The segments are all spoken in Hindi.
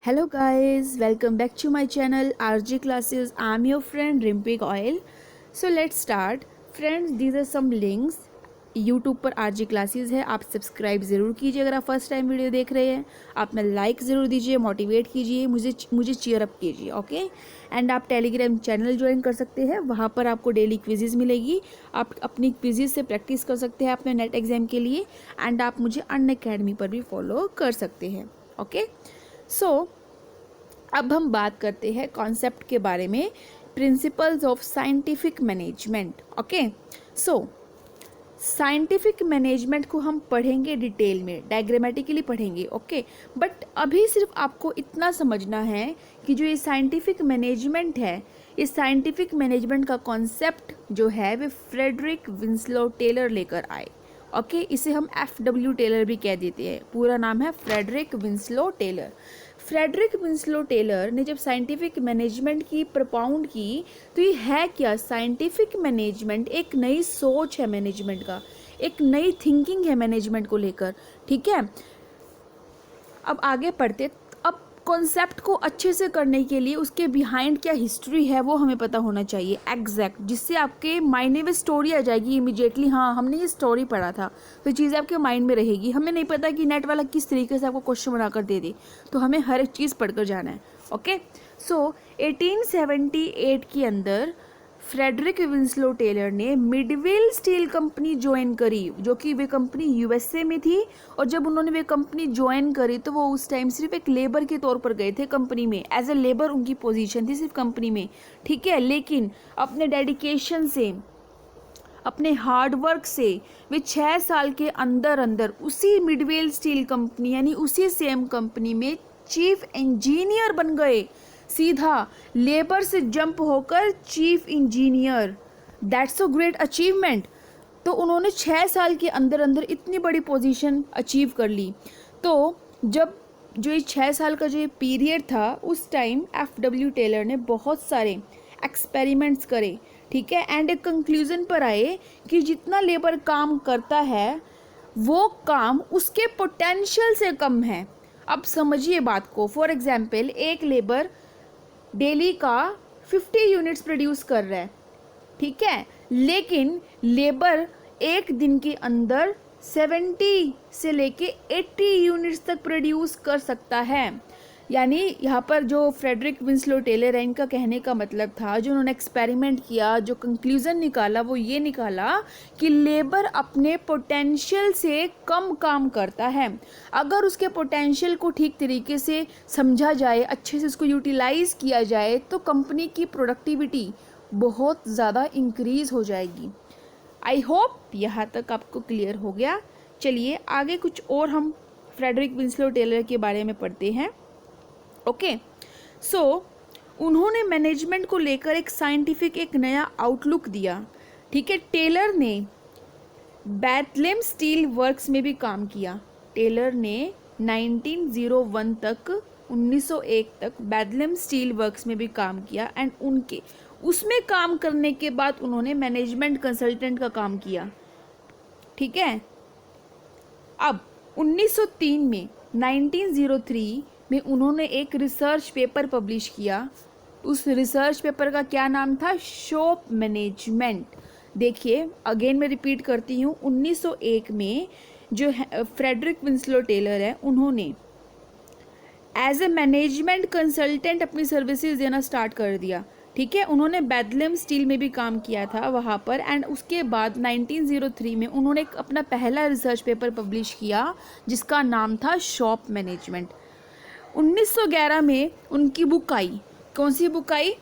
Hello guys, welcome back to my channel RG Classes. I'm your friend Rimpik Oil. So let's start. Friends, these are some links. YouTube पर RG Classes है, आप सब्सक्राइब ज़रूर कीजिए अगर आप फर्स्ट टाइम वीडियो देख रहे हैं। आप में लाइक ज़रूर दीजिए, मोटिवेट कीजिए, मुझे चीयर अप कीजिए, ओके। एंड आप टेलीग्राम चैनल ज्वाइन कर सकते हैं, वहाँ पर आपको डेली क्विजेज मिलेगी। आप अपनी क्विजेज से प्रैक्टिस कर सकते हैं अपने नेट एग्जाम के लिए। एंड आप मुझे अनअकैडमी पर भी फॉलो कर सकते हैं, ओके। सो अब हम बात करते हैं कॉन्सेप्ट के बारे में, principles of scientific management, okay. So scientific management को हम पढ़ेंगे डिटेल में, डायग्रामेटिकली पढ़ेंगे, ओके। बट अभी सिर्फ आपको इतना समझना है कि जो ये साइंटिफिक मैनेजमेंट है, इस साइंटिफिक मैनेजमेंट का कॉन्सेप्ट जो है वे फ्रेडरिक विंसलो टेलर लेकर आए, ओके। इसे हम FW टेलर भी कह देते हैं, पूरा नाम है Frederick Winslow Taylor. Frederick Winslow Taylor ने जब साइंटिफिक मैनेजमेंट की प्रपाउंड की तो ये है क्या? साइंटिफिक मैनेजमेंट एक नई सोच है मैनेजमेंट का, एक नई थिंकिंग है मैनेजमेंट को लेकर, ठीक है। अब आगे पढ़ते। अब कॉन्सेप्ट को अच्छे से करने के लिए उसके बिहाइंड क्या हिस्ट्री है वो हमें पता होना चाहिए एग्जैक्ट, जिससे आपके माइंड में स्टोरी आ जाएगी इमीडिएटली। हाँ, हमने ये स्टोरी पढ़ा था, तो चीज़ आपके माइंड में रहेगी। हमें नहीं पता कि नेट वाला किस तरीके से आपको क्वेश्चन बनाकर दे दे, तो हमें हर एक चीज़ पढ़कर जाना है, ओके। सो 1878 के अंदर फ्रेडरिक विंसलो टेलर ने मिडवेल स्टील कंपनी ज्वाइन करी, जो कि वे कंपनी USA में थी। और जब उन्होंने वे कंपनी ज्वाइन करी तो वो उस टाइम सिर्फ एक लेबर के तौर पर गए थे कंपनी में, एज ए लेबर उनकी पोजीशन थी सिर्फ कंपनी में, ठीक है। लेकिन अपने डेडिकेशन से, अपने हार्डवर्क से वे 6 साल के अंदर अंदर उसी मिडवेल स्टील कंपनी यानी उसी सेम कंपनी में चीफ इंजीनियर बन गए। सीधा लेबर से जंप होकर chief engineer, that's a great achievement. तो उन्होंने 6 साल के अंदर अंदर इतनी बड़ी पोजीशन अचीव कर ली। तो जब जो ये 6 साल का जो ये पीरियड था, उस टाइम FW टेलर ने बहुत सारे एक्सपेरिमेंट्स करे, ठीक है। एंड एक कंक्लूजन पर आए कि जितना लेबर काम करता है वो काम उसके पोटेंशियल से कम है। अब समझिए बात को। फॉर एग्जाम्पल, एक लेबर डेली का 50 यूनिट्स प्रोड्यूस कर रहा है, ठीक है। लेकिन लेबर एक दिन के अंदर 70 से लेके 80 यूनिट्स तक प्रोड्यूस कर सकता है। यानी यहाँ पर जो फ्रेडरिक विंसलो टेलर है, इनका कहने का मतलब था, जो उन्होंने एक्सपेरिमेंट किया, जो कंक्लूजन निकाला, वो ये निकाला कि लेबर अपने पोटेंशियल से कम काम करता है। अगर उसके पोटेंशियल को ठीक तरीके से समझा जाए, अच्छे से उसको यूटिलाइज किया जाए, तो कंपनी की प्रोडक्टिविटी बहुत ज़्यादा इंक्रीज हो जाएगी। आई होप यहाँ तक आपको क्लियर हो गया। चलिए आगे कुछ और हम फ्रेडरिक विंसलो टेलर के बारे में पढ़ते हैं, ओके। सो उन्होंने मैनेजमेंट को लेकर एक साइंटिफिक, एक नया आउटलुक दिया, ठीक है। टेलर ने बेथलेम स्टील वर्क्स में भी काम किया। टेलर ने 1901 तक 1901 तक बेथलेम स्टील वर्क्स में भी काम किया। एंड उनके उसमें काम करने के बाद उन्होंने मैनेजमेंट कंसल्टेंट का काम किया, ठीक है। अब 1903 में 1903 में उन्होंने एक रिसर्च पेपर पब्लिश किया। उस रिसर्च पेपर का क्या नाम था? Shop management. देखिए अगेन मैं रिपीट करती हूँ, 1901 में जो फ्रेडरिक विंसलो टेलर है, उन्होंने एज ए मैनेजमेंट कंसल्टेंट अपनी सर्विसेज देना स्टार्ट कर दिया, ठीक है। उन्होंने बेथलेम स्टील में भी काम किया था वहाँ पर। एंड उसके बाद 1903 में उन्होंने अपना पहला रिसर्च पेपर पब्लिश किया जिसका नाम था शॉप मैनेजमेंट। 1911 में उनकी बुक आई। कौन सी बुक आई?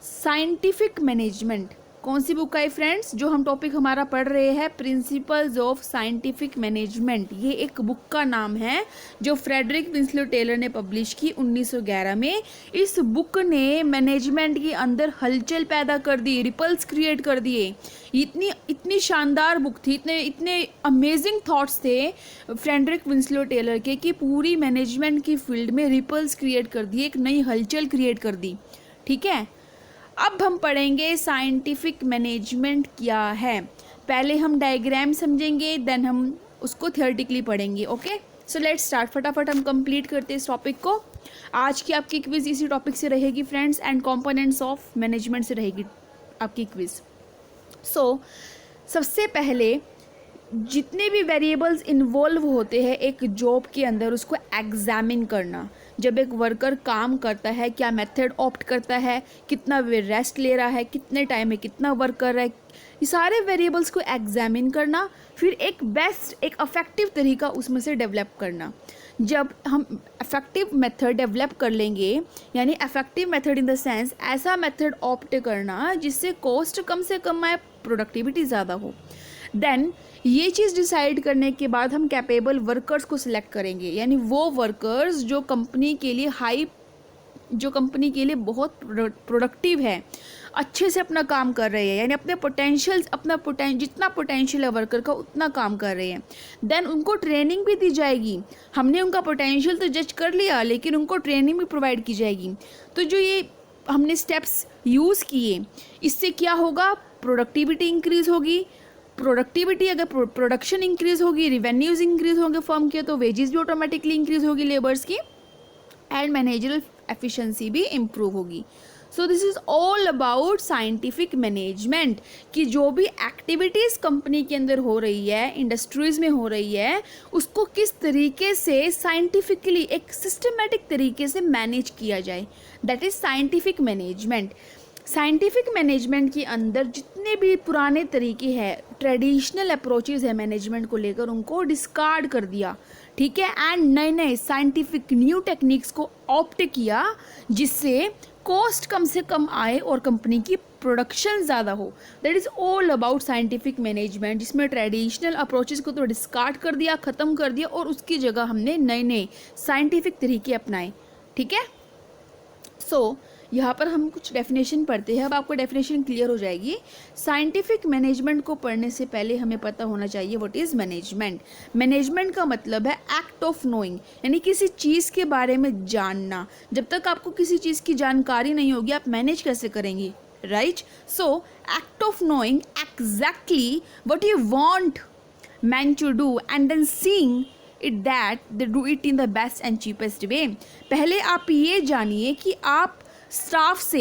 Scientific management. कौन सी बुक आई फ्रेंड्स? जो हम टॉपिक हमारा पढ़ रहे हैं, प्रिंसिपल्स ऑफ साइंटिफिक मैनेजमेंट। ये एक बुक का नाम है जो फ्रेडरिक विंसलो टेलर ने पब्लिश की 1911 में। इस बुक ने मैनेजमेंट के अंदर हलचल पैदा कर दी, रिपल्स क्रिएट कर दिए। इतनी शानदार बुक थी, इतने अमेजिंग थॉट्स थे फ्रेडरिक विंसलो टेलर के, कि पूरी मैनेजमेंट की फील्ड में रिपल्स क्रिएट कर दिए, एक नई हलचल क्रिएट कर दी, ठीक है। अब हम पढ़ेंगे साइंटिफिक मैनेजमेंट क्या है। पहले हम डायग्राम समझेंगे, देन हम उसको थियोरेटिकली पढ़ेंगे, ओके। So let's start. फटाफट हम कंप्लीट करते हैं इस टॉपिक को। आज की आपकी क्विज इसी टॉपिक से रहेगी friends, and components of management से रहेगी आपकी क्विज। सो सबसे पहले जितने भी वेरिएबल्स इन्वॉल्व होते हैं एक जॉब के अंदर, उसको एग्जामिन करना। जब एक वर्कर काम करता है, क्या मेथड ऑप्ट करता है, कितना वे रेस्ट ले रहा है, कितने टाइम में कितना वर्क कर रहा है, ये सारे वेरिएबल्स को एग्जामिन करना, फिर एक बेस्ट, एक अफेक्टिव तरीका उसमें से डेवलप करना। जब हम अफेक्टिव मेथड डेवलप कर लेंगे, यानी affective method in the sense ऐसा मेथड ऑप्ट करना जिससे कॉस्ट कम से कम आए, प्रोडक्टिविटी ज़्यादा हो, देन ये चीज़ डिसाइड करने के बाद हम कैपेबल वर्कर्स को सिलेक्ट करेंगे, यानी वो वर्कर्स जो कंपनी के लिए बहुत प्रोडक्टिव है, अच्छे से अपना काम कर रहे हैं, यानी जितना पोटेंशियल है वर्कर का उतना काम कर रहे हैं। देन उनको ट्रेनिंग भी दी जाएगी। हमने उनका पोटेंशियल तो जज कर लिया, लेकिन उनको ट्रेनिंग भी प्रोवाइड की जाएगी। तो जो ये हमने स्टेप्स यूज़ किए, इससे क्या होगा, प्रोडक्टिविटी इंक्रीज़ होगी। अगर प्रोडक्शन इंक्रीज़ होगी, रिवेन्यूज़ इंक्रीज़ होंगे फर्म के, तो वेजेस भी ऑटोमेटिकली इंक्रीज़ होगी लेबर्स की, एंड मैनेजरल एफिशिएंसी भी इम्प्रूव होगी। So this is all about scientific management, कि जो भी एक्टिविटीज़ कंपनी के अंदर हो रही है, इंडस्ट्रीज़ में हो रही है, उसको किस तरीके से साइंटिफिकली एक सिस्टमेटिक तरीके से मैनेज किया जाए, that is scientific management. Scientific management के अंदर जितने भी पुराने तरीके हैं, ट्रेडिशनल अप्रोचेज़ है मैनेजमेंट को लेकर, उनको डिस्कार्ड कर दिया, ठीक है, एंड नए नए साइंटिफिक न्यू टेक्निक्स को ऑप्ट किया, जिससे कॉस्ट कम से कम आए और कंपनी की प्रोडक्शन ज़्यादा हो। That is all about scientific management, जिसमें ट्रेडिशनल अप्रोचेज़ को तो डिस्कार्ड कर दिया, ख़त्म कर दिया, और उसकी जगह हमने नए नए साइंटिफिक तरीके अपनाए, ठीक है। सो यहाँ पर हम कुछ डेफिनेशन पढ़ते हैं, अब आपको डेफिनेशन क्लियर हो जाएगी। साइंटिफिक मैनेजमेंट को पढ़ने से पहले हमें पता होना चाहिए व्हाट इज़ मैनेजमेंट। मैनेजमेंट का मतलब है एक्ट ऑफ नोइंग, यानी किसी चीज़ के बारे में जानना। जब तक आपको किसी चीज़ की जानकारी नहीं होगी, आप मैनेज कैसे करेंगे, right. So act of knowing exactly what you want man to do and then seeing it that they do it in the best and cheapest way. पहले आप ये जानिए कि आप स्टाफ से,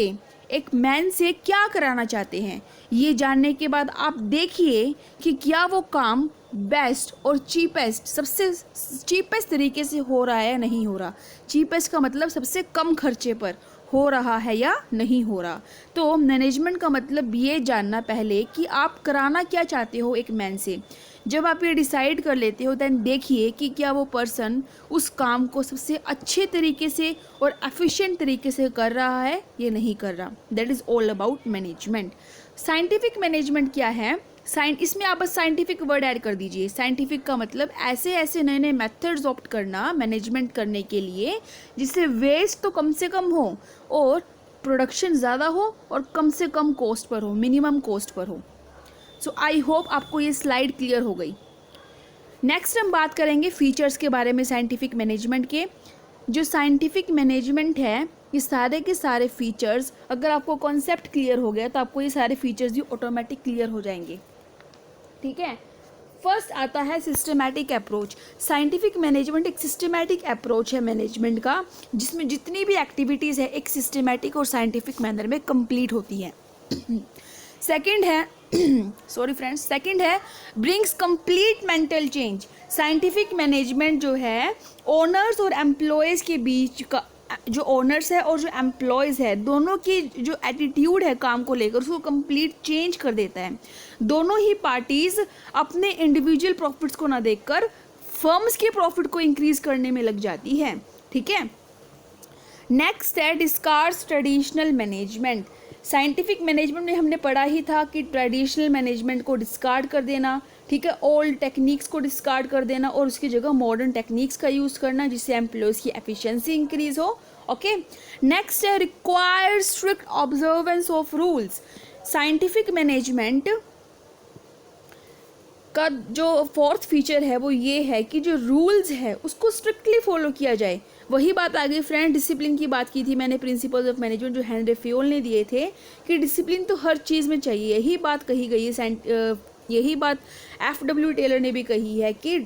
एक मैन से क्या कराना चाहते हैं। ये जानने के बाद आप देखिए कि क्या वो काम बेस्ट और चीपेस्ट, सबसे चीपेस्ट तरीके से हो रहा है या नहीं हो रहा। चीपेस्ट का मतलब सबसे कम खर्चे पर हो रहा है या नहीं हो रहा। तो मैनेजमेंट का मतलब ये जानना पहले कि आप कराना क्या चाहते हो एक मैन से। जब आप ये डिसाइड कर लेते हो, देन देखिए कि क्या वो पर्सन उस काम को सबसे अच्छे तरीके से और एफिशिएंट तरीके से कर रहा है या नहीं कर रहा। That is all about management. Scientific management क्या है, इसमें आप बस साइंटिफिक वर्ड ऐड कर दीजिए। साइंटिफिक का मतलब ऐसे ऐसे नए नए मेथड्स ऑप्ट करना मैनेजमेंट करने के लिए, जिससे वेस्ट तो कम से कम हो और प्रोडक्शन ज़्यादा हो और कम से कम कॉस्ट पर हो, मिनिमम कॉस्ट पर हो। सो आई होप आपको ये स्लाइड क्लियर हो गई। नेक्स्ट हम बात करेंगे फीचर्स के बारे में साइंटिफिक मैनेजमेंट के। जो साइंटिफिक मैनेजमेंट है, ये सारे के सारे फीचर्स, अगर आपको कॉन्सेप्ट क्लियर हो गया तो आपको ये सारे फीचर्स भी ऑटोमेटिक क्लियर हो जाएंगे, ठीक है। फर्स्ट आता है सिस्टमैटिक अप्रोच। साइंटिफिक मैनेजमेंट एक सिस्टमैटिक अप्रोच है मैनेजमेंट का, जिसमें जितनी भी एक्टिविटीज़ है एक सिस्टमैटिक और साइंटिफिक मैनर में कंप्लीट होती है। सेकंड है सेकंड है brings complete mental change. Scientific management जो है ओनर्स और एम्प्लॉयज़ के बीच का, जो ओनर्स है और जो एम्प्लॉयज़ है, दोनों की जो एटीट्यूड है काम को लेकर, उसको कंप्लीट चेंज कर देता है। दोनों ही पार्टीज़ अपने इंडिविजुअल प्रॉफिट्स को ना देखकर फर्म्स के प्रॉफिट को इंक्रीज करने में लग जाती है, ठीक है। नेक्स्ट है डिस्कार्ड्स ट्रेडिशनल मैनेजमेंट। साइंटिफिक मैनेजमेंट में हमने पढ़ा ही था कि ट्रेडिशनल मैनेजमेंट को डिस्कार्ड कर देना, ठीक है, ओल्ड टेक्निक्स को डिस्कार्ड कर देना और उसकी जगह मॉडर्न टेक्निक्स का यूज़ करना, जिससे एम्प्लॉयज़ की एफिशिएंसी इंक्रीज हो। ओके, नेक्स्ट है required strict observance of rules. Scientific management का जो फोर्थ फीचर है वो ये है कि जो रूल्स है उसको स्ट्रिक्टली फॉलो किया जाए। वही बात आ गई फ्रेंड, डिसिप्लिन की बात की थी मैंने, प्रिंसिपल्स ऑफ मैनेजमेंट जो हेनरी फ्योल ने दिए थे कि डिसिप्लिन तो हर चीज़ में चाहिए। यही बात कही गई है, यही बात F.W. टेलर ने भी कही है कि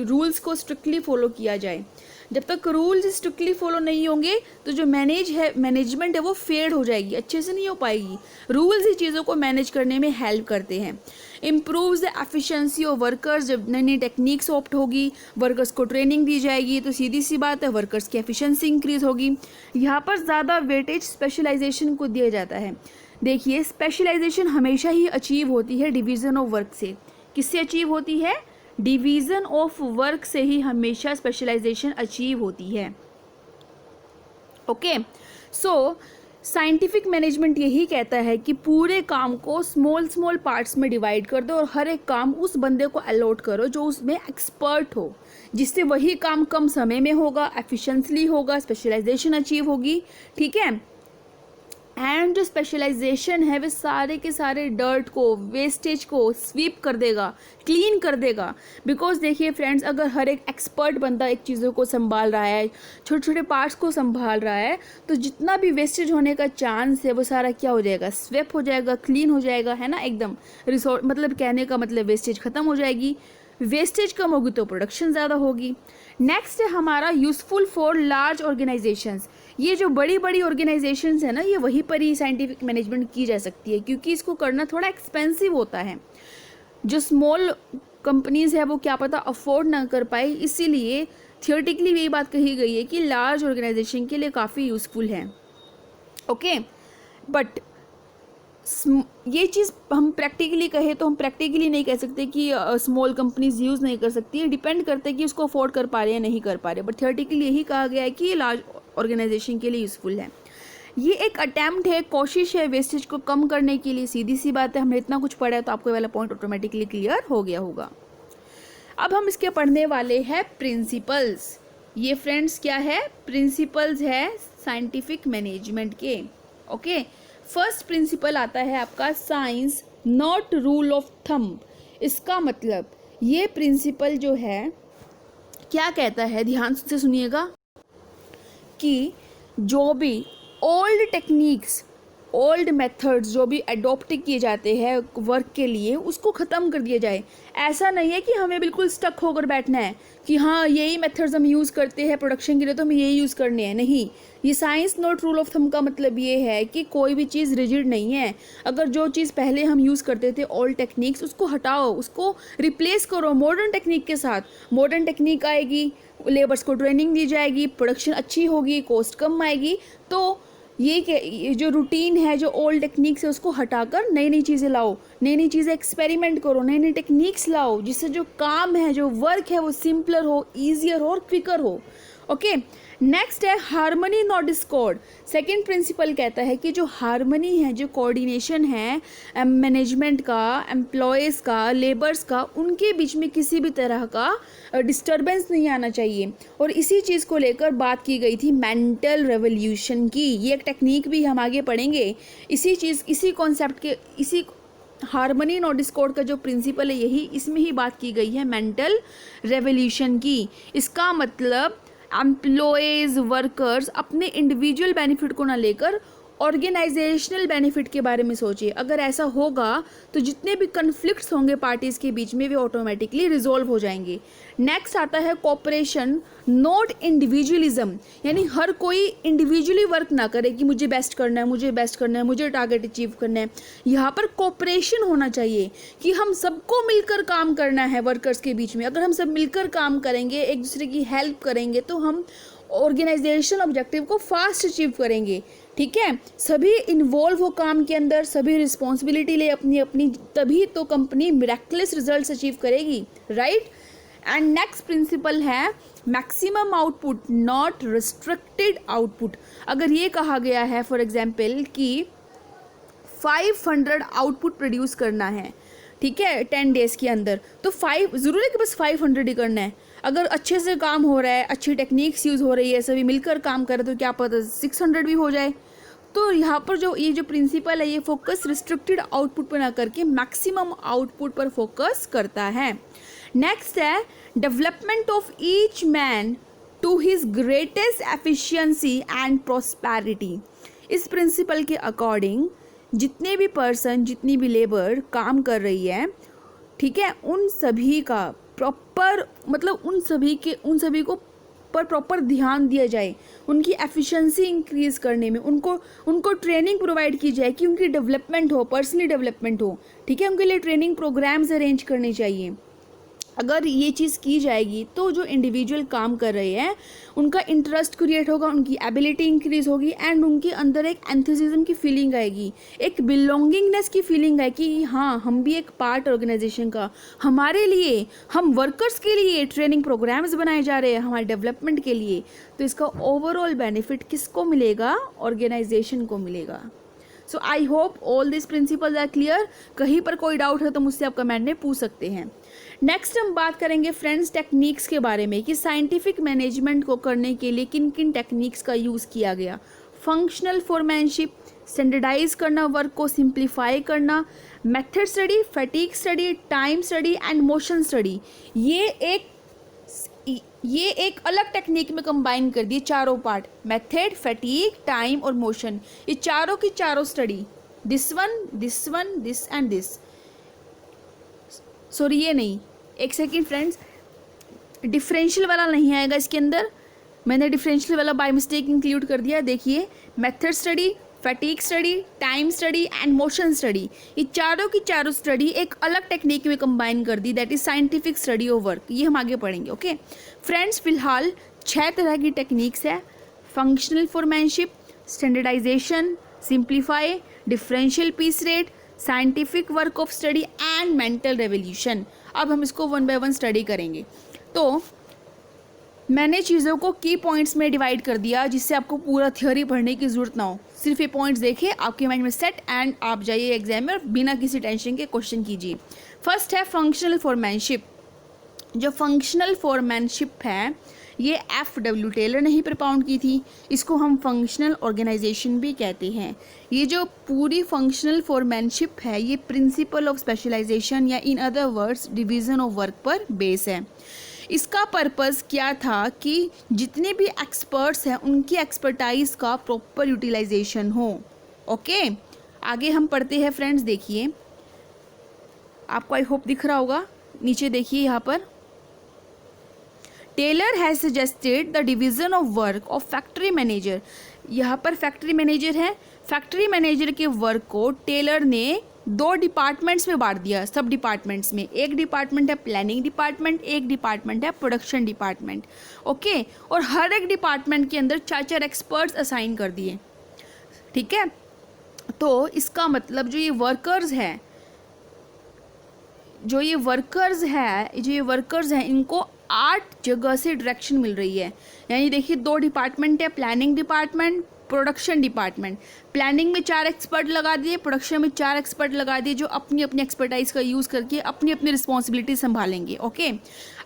रूल्स को स्ट्रिक्टली फॉलो किया जाए। जब तक रूल्स स्ट्रिक्टली फॉलो नहीं होंगे तो जो मैनेजमेंट है वो फेड हो जाएगी, अच्छे से नहीं हो पाएगी। रूल्स ही चीज़ों को मैनेज करने में हेल्प करते हैं। Improves the efficiency of workers, जब नई नई टेक्निक्स ऑप्ट होगी, वर्कर्स को ट्रेनिंग दी जाएगी, तो सीधी सी बात है वर्कर्स की एफिशिएंसी इंक्रीज होगी। यहाँ पर ज़्यादा वेटेज स्पेशलाइजेशन को दिया जाता है। देखिए, स्पेशलाइजेशन हमेशा ही अचीव होती है डिवीज़न ऑफ वर्क से। किससे अचीव होती है? डिवीज़न ऑफ वर्क से ही हमेशा स्पेशलाइजेशन अचीव होती है। ओके, सो साइंटिफिक मैनेजमेंट यही कहता है कि पूरे काम को स्मॉल स्मॉल पार्ट्स में डिवाइड कर दो और हर एक काम उस बंदे को अलॉट करो जो उसमें एक्सपर्ट हो, जिससे वही काम कम समय में होगा, एफिशिएंटली होगा, स्पेशलाइजेशन अचीव होगी। ठीक है, एंड जो स्पेशलाइजेशन है वे सारे के सारे डर्ट को, वेस्टेज को स्वीप कर देगा, क्लीन कर देगा। बिकॉज देखिए फ्रेंड्स, अगर हर एक एक्सपर्ट बंदा एक चीज़ों को संभाल रहा है, छोटे छोटे पार्ट्स को संभाल रहा है, तो जितना भी वेस्टेज होने का चांस है वो सारा क्या हो जाएगा? स्वेप हो जाएगा, क्लीन हो जाएगा, है ना, एकदम रिसोर्स, मतलब कहने का मतलब वेस्टेज खत्म हो जाएगी। वेस्टेज कम होगी तो प्रोडक्शन ज़्यादा होगी। नेक्स्ट है हमारा यूज़फुल फॉर लार्ज ऑर्गेनाइजेशंस। ये जो बड़ी बड़ी ऑर्गेनाइजेशंस है ना, ये वहीं पर ही साइंटिफिक मैनेजमेंट की जा सकती है, क्योंकि इसको करना थोड़ा एक्सपेंसिव होता है। जो स्मॉल कंपनीज़ है वो क्या पता अफोर्ड ना कर पाए, इसीलिए थियोरेटिकली यही बात कही गई है कि लार्ज ऑर्गेनाइजेशन के लिए काफ़ी यूज़फुल है। ओके, बट ये चीज़ हम प्रैक्टिकली कहे तो हम प्रैक्टिकली नहीं कह सकते कि स्मॉल कंपनीज यूज़ नहीं कर सकती है। डिपेंड करते हैं कि उसको अफोर्ड कर पा रहे हैं या नहीं कर पा रहे, बट थियोरेटिकली यही कहा गया है कि ये लार्ज ऑर्गेनाइजेशन के लिए यूज़फुल है। ये एक अटैम्प्ट है, कोशिश है वेस्टेज को कम करने के लिए। सीधी सी बात है, हमने इतना कुछ पढ़ा है तो आपको ये वाला पॉइंट ऑटोमेटिकली क्लियर हो गया होगा। अब हम इसके पढ़ने वाले हैं प्रिंसिपल्स। ये फ्रेंड्स क्या है? प्रिंसिपल्स है साइंटिफिक मैनेजमेंट के। ओके, फर्स्ट प्रिंसिपल आता है आपका science not rule of thumb. इसका मतलब ये प्रिंसिपल जो है क्या कहता है, ध्यान से सुनिएगा, कि जो भी ओल्ड टेक्निक्स, ओल्ड मेथड्स जो भी अडॉप्ट किए जाते हैं वर्क के लिए, उसको ख़त्म कर दिया जाए। ऐसा नहीं है कि हमें बिल्कुल स्टक होकर बैठना है कि हाँ यही मेथड्स हम यूज़ करते हैं प्रोडक्शन के लिए तो हमें यही यूज़ करने हैं। नहीं, ये science not rule of thumb का मतलब ये है कि कोई भी चीज़ रिजिड नहीं है। अगर जो चीज़ पहले हम यूज़ करते थे ओल्ड टेक्निक्स, उसको हटाओ, उसको रिप्लेस करो मॉडर्न टेक्निक के साथ। मॉडर्न टेक्निक आएगी, लेबर्स को ट्रेनिंग दी जाएगी, प्रोडक्शन अच्छी होगी, कॉस्ट कम आएगी। तो ये जो रूटीन है, जो ओल्ड टेक्निक्स है, उसको हटाकर नई नई चीज़ें लाओ, नई नई चीज़ें एक्सपेरिमेंट करो, नई नई टेक्निक्स लाओ, जिससे जो काम है, जो वर्क है, वो सिंपलर हो, ईजियर हो और क्विकर हो। ओके, नेक्स्ट है harmony not discord. Second principle कहता है कि जो हार्मनी है, जो कोऑर्डिनेशन है मैनेजमेंट का, एम्प्लॉयज़ का, लेबर्स का, उनके बीच में किसी भी तरह का डिस्टर्बेंस नहीं आना चाहिए। और इसी चीज़ को लेकर बात की गई थी मेंटल रेवोल्यूशन की। ये एक टेक्निक भी हम आगे पढ़ेंगे। इसी कॉन्सेप्ट के, इसी हार्मनी नॉट डिस्कॉर्ड का जो प्रिंसिपल है, यही इसमें ही बात की गई है मेंटल रेवोल्यूशन की। इसका मतलब एम्प्लॉयज़, वर्कर्स अपने इंडिविजुअल बेनिफिट को ना लेकर ऑर्गेनाइजेशनल बेनिफिट के बारे में सोचिए। अगर ऐसा होगा तो जितने भी कन्फ्लिक्ट्स होंगे पार्टीज़ के बीच में, वे ऑटोमेटिकली रिजॉल्व हो जाएंगे। नेक्स्ट आता है कोऑपरेशन नॉट इंडिविजुअलिज्म, यानी हर कोई इंडिविजुअली वर्क ना करे कि मुझे बेस्ट करना है, मुझे बेस्ट करना है, मुझे टारगेट अचीव करना है। यहाँ पर कोऑपरेशन होना चाहिए कि हम सबको मिलकर काम करना है वर्कर्स के बीच में। अगर हम सब मिलकर काम करेंगे, एक दूसरे की हेल्प करेंगे, तो हम ऑर्गेनाइजेशनल ऑब्जेक्टिव को फास्ट अचीव करेंगे। ठीक है, सभी इन्वॉल्व हो काम के अंदर, सभी रिस्पॉन्सिबिलिटी ले अपनी अपनी, तभी तो कंपनी मिरेक्युलस रिजल्ट्स अचीव करेगी, राइट। एंड नेक्स्ट प्रिंसिपल है maximum output not restricted output. अगर ये कहा गया है फॉर एग्जांपल कि 500 आउटपुट प्रोड्यूस करना है, ठीक है, 10 डेज़ के अंदर, तो ज़रूरी है कि बस 500 ही करना है। अगर अच्छे से काम हो रहा है, अच्छी टेक्निक्स यूज़ हो रही है, सभी मिलकर काम कर रहे, तो क्या पता 600 भी हो जाए। तो यहाँ पर ये जो प्रिंसिपल है, ये फोकस रिस्ट्रिक्टेड आउटपुट पर ना करके मैक्सिमम आउटपुट पर फोकस करता है। नेक्स्ट है development of each man to his greatest efficiency and prosperity. इस प्रिंसिपल के अकॉर्डिंग जितने भी पर्सन, जितनी भी लेबर काम कर रही है, ठीक है, उन सभी का प्रॉपर मतलब उन सभी को प्रॉपर ध्यान दिया जाए, उनकी एफिशिएंसी इंक्रीज़ करने में, उनको ट्रेनिंग प्रोवाइड की जाए कि उनकी डेवलपमेंट हो, पर्सनली डेवलपमेंट हो, ठीक है। उनके लिए ट्रेनिंग प्रोग्राम्स अरेंज करने चाहिए। अगर ये चीज़ की जाएगी तो जो इंडिविजुअल काम कर रहे हैं उनका इंटरेस्ट क्रिएट होगा, उनकी एबिलिटी इंक्रीज होगी एंड उनके अंदर एक एंथुसिज्म की फीलिंग आएगी, एक बिलोंगिंगनेस की फीलिंग आएगी कि हाँ हम भी एक पार्ट ऑर्गेनाइजेशन का, हमारे लिए, हम वर्कर्स के लिए ट्रेनिंग प्रोग्राम्स बनाए जा रहे हैं हमारे डेवलपमेंट के लिए। तो इसका ओवरऑल बेनिफिट किसको मिलेगा? ऑर्गेनाइजेशन को मिलेगा। So I hope all this principles are clear. कहीं पर कोई डाउट है तो मुझसे आप कमेंट में पूछ सकते हैं। नेक्स्ट हम बात करेंगे फ्रेंड्स टेक्निक्स के बारे में कि साइंटिफिक मैनेजमेंट को करने के लिए किन किन टेक्निक्स का यूज़ किया गया। फंक्शनल फोरमैनशिप, स्टैंडर्डाइज करना, वर्क को सिंप्लीफाई करना, method study, fatigue study, time study and motion study. ये एक अलग टेक्निक में कंबाइन कर दिए चारों पार्ट, मेथड, फैटिग, टाइम और मोशन। ये चारों की चारों study, this one, this and this. Sorry ये नहीं, एक सेकेंड फ्रेंड्स, डिफरेंशियल वाला नहीं आएगा इसके अंदर, मैंने डिफरेंशियल वाला बाय मिस्टेक इंक्लूड कर दिया। देखिए, method study, fatigue study, time study and motion study, ये चारों की चारों स्टडी एक अलग टेक्निक में कंबाइन कर दी, that is scientific study of work. ये हम आगे पढ़ेंगे। ओके फ्रेंड्स, फिलहाल 6 तरह की टेक्निक्स है, functional foremanship, standardisation, simplify, differential piece rate, scientific work of study and mental revolution. अब हम इसको वन बाय वन स्टडी करेंगे। तो मैंने चीज़ों को की पॉइंट्स में डिवाइड कर दिया जिससे आपको पूरा थ्योरी पढ़ने की ज़रूरत ना हो, सिर्फ ये पॉइंट्स देखिए, आपके माइंड में सेट एंड आप जाइए एग्जाम में बिना किसी टेंशन के क्वेश्चन कीजिए। फर्स्ट है फंक्शनल फोरमैनशिप। जो फंक्शनल फोरमैनशिप है ये FW टेलर ने ही प्रपाउंड की थी, इसको हम फंक्शनल ऑर्गेनाइजेशन भी कहते हैं। ये जो पूरी फंक्शनल फोरमैनशिप है ये प्रिंसिपल ऑफ स्पेशलाइजेशन या in other words division of work पर बेस है। इसका पर्पस क्या था कि जितने भी एक्सपर्ट्स हैं उनकी एक्सपर्टाइज का प्रॉपर यूटिलाइजेशन हो। ओके आगे हम पढ़ते हैं फ्रेंड्स। देखिए आपको आई होप दिख रहा होगा, नीचे देखिए यहाँ पर, Taylor has suggested the division of work of factory manager. यहाँ पर फैक्ट्री मैनेजर है, फैक्ट्री मैनेजर के वर्क को टेलर ने 2 डिपार्टमेंट्स में बांट दिया, सब डिपार्टमेंट्स में। एक डिपार्टमेंट है प्लानिंग डिपार्टमेंट, एक डिपार्टमेंट है प्रोडक्शन डिपार्टमेंट। ओके और हर एक डिपार्टमेंट के अंदर 4-4 एक्सपर्ट्स असाइन कर दिए। ठीक है, तो इसका मतलब जो ये वर्कर्स हैं इनको 8 जगह से डायरेक्शन मिल रही है। यानी देखिए 2 डिपार्टमेंट है, planning department, production department. Planning में 4 एक्सपर्ट लगा दिए, प्रोडक्शन में 4 एक्सपर्ट लगा दिए जो अपनी अपनी एक्सपर्टाइज का यूज़ करके अपनी अपनी रिस्पॉन्सिबिलिटी संभालेंगे। ओके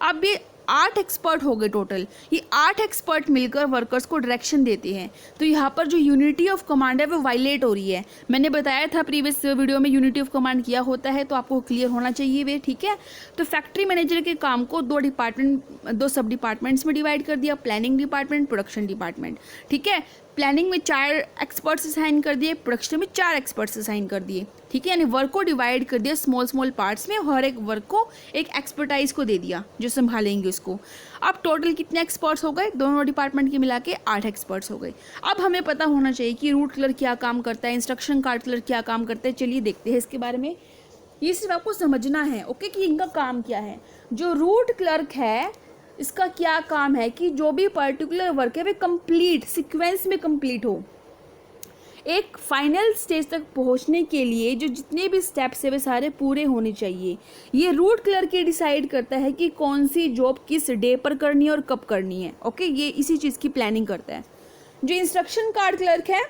अब ये 8 एक्सपर्ट हो गए टोटल। ये 8 एक्सपर्ट मिलकर वर्कर्स को डायरेक्शन देते हैं। तो यहाँ पर जो यूनिटी ऑफ कमांड है वो वायलेट हो रही है। मैंने बताया था प्रीवियस वीडियो में यूनिटी ऑफ कमांड किया होता है, तो आपको क्लियर होना चाहिए वे। ठीक है, तो फैक्ट्री मैनेजर के काम को 2 सब डिपार्टमेंट्स में डिवाइड कर दिया, प्लानिंग डिपार्टमेंट, प्रोडक्शन डिपार्टमेंट। ठीक है, प्लानिंग में 4 एक्सपर्ट्स असाइन कर दिए, प्रोडक्शन में 4 एक्सपर्ट्स असाइन कर दिए। ठीक है, यानी वर्क को डिवाइड कर दिया स्मॉल पार्ट्स में, हर एक वर्क को एक एक्सपर्टाइज को दे दिया जो संभालेंगे उसको। अब टोटल कितने एक्सपर्ट्स हो गए? दोनों डिपार्टमेंट के मिला के 8 एक्सपर्ट्स हो गए। अब हमें पता होना चाहिए कि रूट क्लर्क क्या काम करता है, इंस्ट्रक्शन कार्ड क्लर्क क्या काम करता है। चलिए देखते हैं इसके बारे में। ये सिर्फ आपको समझना है ओके कि इनका काम क्या है। जो रूट क्लर्क है इसका क्या काम है कि जो भी पर्टिकुलर वर्क है वे कंप्लीट सीक्वेंस में कंप्लीट हो। एक फाइनल स्टेज तक पहुंचने के लिए जो जितने भी स्टेप्स है वे सारे पूरे होने चाहिए। ये रूट क्लर्क ही डिसाइड करता है कि कौन सी जॉब किस डे पर करनी है और कब करनी है। ओके ये इसी चीज़ की प्लानिंग करता है। जो इंस्ट्रक्शन कार्ड क्लर्क है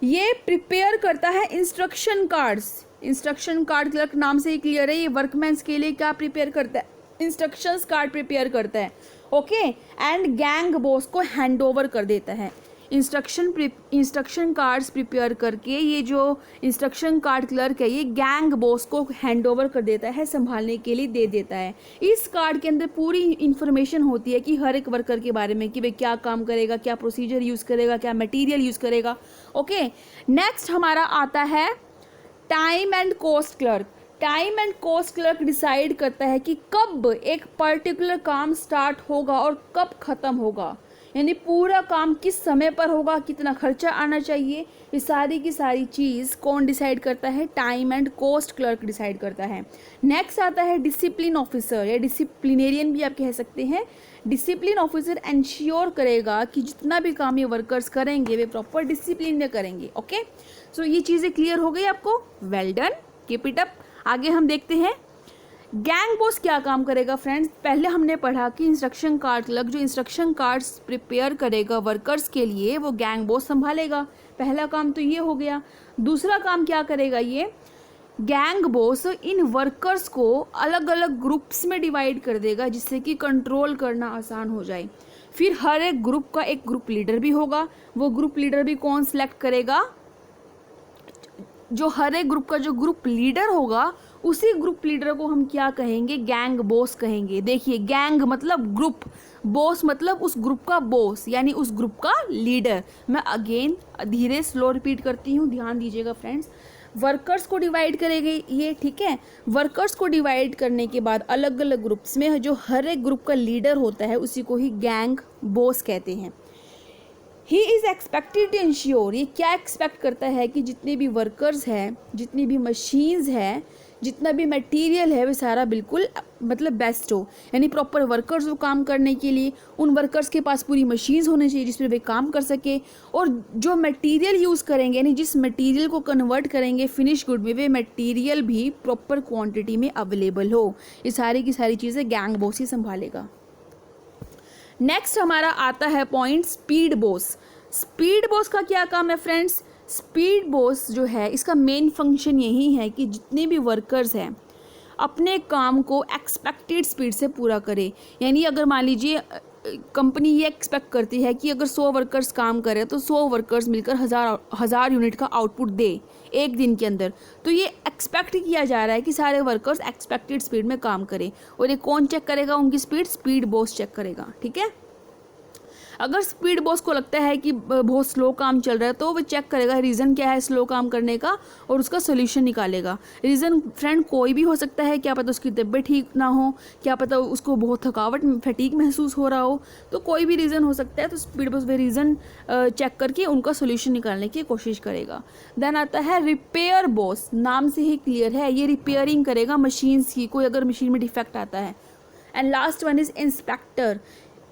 ये प्रिपेयर करता है instruction cards. Instruction card clerk नाम से ही क्लियर है, ये वर्कमैन्स के लिए क्या प्रिपेयर करता है? इंस्ट्रक्शंस कार्ड प्रिपेयर करता है। ओके एंड गैंग बॉस को हैंड ओवर कर देता है। इंस्ट्रक्शन कार्ड्स प्रिपेयर करके ये जो इंस्ट्रक्शन कार्ड क्लर्क है ये गैंग बॉस को हैंड ओवर कर देता है, संभालने के लिए दे देता है। इस कार्ड के अंदर पूरी इंफॉर्मेशन होती है कि हर एक वर्कर के बारे में कि वे क्या काम करेगा, क्या प्रोसीजर यूज़ करेगा, क्या मटेरियल यूज़ करेगा। ओके नेक्स्ट हमारा आता है time and cost clerk. Time and cost clerk decide करता है कि कब एक पर्टिकुलर काम स्टार्ट होगा और कब ख़त्म होगा। यानी पूरा काम किस समय पर होगा, कितना खर्चा आना चाहिए, ये सारी की सारी चीज़ कौन डिसाइड करता है, time and cost clerk decide करता है। नेक्स्ट आता है डिसिप्लिन ऑफिसर या डिसिप्लिनेरियन भी आप कह सकते हैं। डिसिप्लिन ऑफिसर इंश्योर करेगा कि जितना भी काम ये वर्कर्स करेंगे वे प्रॉपर डिसिप्लिन में करेंगे। ओके, सो ये चीज़ें क्लियर हो गई आपको, well done, keep it up. आगे हम देखते हैं गैंग बॉस क्या काम करेगा। फ्रेंड्स, पहले हमने पढ़ा कि इंस्ट्रक्शन कार्ड क्लर्क जो इंस्ट्रक्शन कार्ड्स प्रिपेयर करेगा वर्कर्स के लिए वो गैंग बॉस संभालेगा। पहला काम तो ये हो गया। दूसरा काम क्या करेगा, ये गैंग बॉस इन वर्कर्स को अलग अलग ग्रुप्स में डिवाइड कर देगा जिससे कि कंट्रोल करना आसान हो जाए। फिर हर एक ग्रुप का एक ग्रुप लीडर भी होगा। वो ग्रुप लीडर भी कौन सिलेक्ट करेगा, जो हर एक ग्रुप का जो ग्रुप लीडर होगा उसी ग्रुप लीडर को हम क्या कहेंगे, गैंग बॉस कहेंगे। देखिए, गैंग मतलब ग्रुप, बॉस मतलब उस ग्रुप का बॉस यानी उस ग्रुप का लीडर। मैं अगेन धीरे स्लो रिपीट करती हूँ, ध्यान दीजिएगा फ्रेंड्स। वर्कर्स को डिवाइड करेंगे ये, ठीक है। वर्कर्स को डिवाइड करने के बाद अलग अलग ग्रुप्स में जो हर एक ग्रुप का लीडर होता है उसी को ही गैंग बॉस कहते हैं। He is expected to ensure, ये क्या एक्सपेक्ट करता है कि जितने भी वर्कर्स हैं, जितनी भी मशीन्स हैं, जितना भी मटेरियल है, वो सारा बिल्कुल मतलब बेस्ट हो। यानी प्रॉपर वर्कर्स वो काम करने के लिए उन वर्कर्स के पास पूरी मशीन्स होनी चाहिए जिस पर वे काम कर सके। और जो मटेरियल यूज़ करेंगे यानी जिस मटेरियल को कन्वर्ट करेंगे फिनिश गुड में, वे मटेरियल भी प्रॉपर क्वांटिटी में अवेलेबल हो। ये सारी की सारी चीज़ें गैंग बॉस ही संभालेगा। नेक्स्ट हमारा आता है point speed boss. Speed boss का क्या काम है फ्रेंड्स, स्पीड बॉस जो है इसका मेन फंक्शन यही है कि जितने भी वर्कर्स हैं अपने काम को एक्सपेक्टेड स्पीड से पूरा करें। यानी अगर मान लीजिए कंपनी ये एक्सपेक्ट करती है कि अगर 100 वर्कर्स काम करें तो 100 वर्कर्स मिलकर हज़ार यूनिट का आउटपुट दे एक दिन के अंदर, तो ये एक्सपेक्ट किया जा रहा है कि सारे वर्कर्स एक्सपेक्टेड स्पीड में काम करें। और ये कौन चेक करेगा उनकी स्पीड, स्पीड बॉस चेक करेगा, ठीक है। अगर स्पीड बॉस को लगता है कि बहुत स्लो काम चल रहा है तो वो चेक करेगा रीज़न क्या है स्लो काम करने का और उसका सोल्यूशन निकालेगा। रीज़न फ्रेंड कोई भी हो सकता है, क्या पता उसकी तबीयत ठीक ना हो, क्या पता उसको बहुत थकावट फटीग महसूस हो रहा हो, तो कोई भी रीज़न हो सकता है। तो स्पीड बॉस वे रीज़न चेक करके उनका सोल्यूशन निकालने की कोशिश करेगा। देन आता है रिपेयर बॉस, नाम से ही क्लियर है, ये रिपेयरिंग करेगा मशीन्स की, कोई अगर मशीन में डिफेक्ट आता है। And last one is inspector,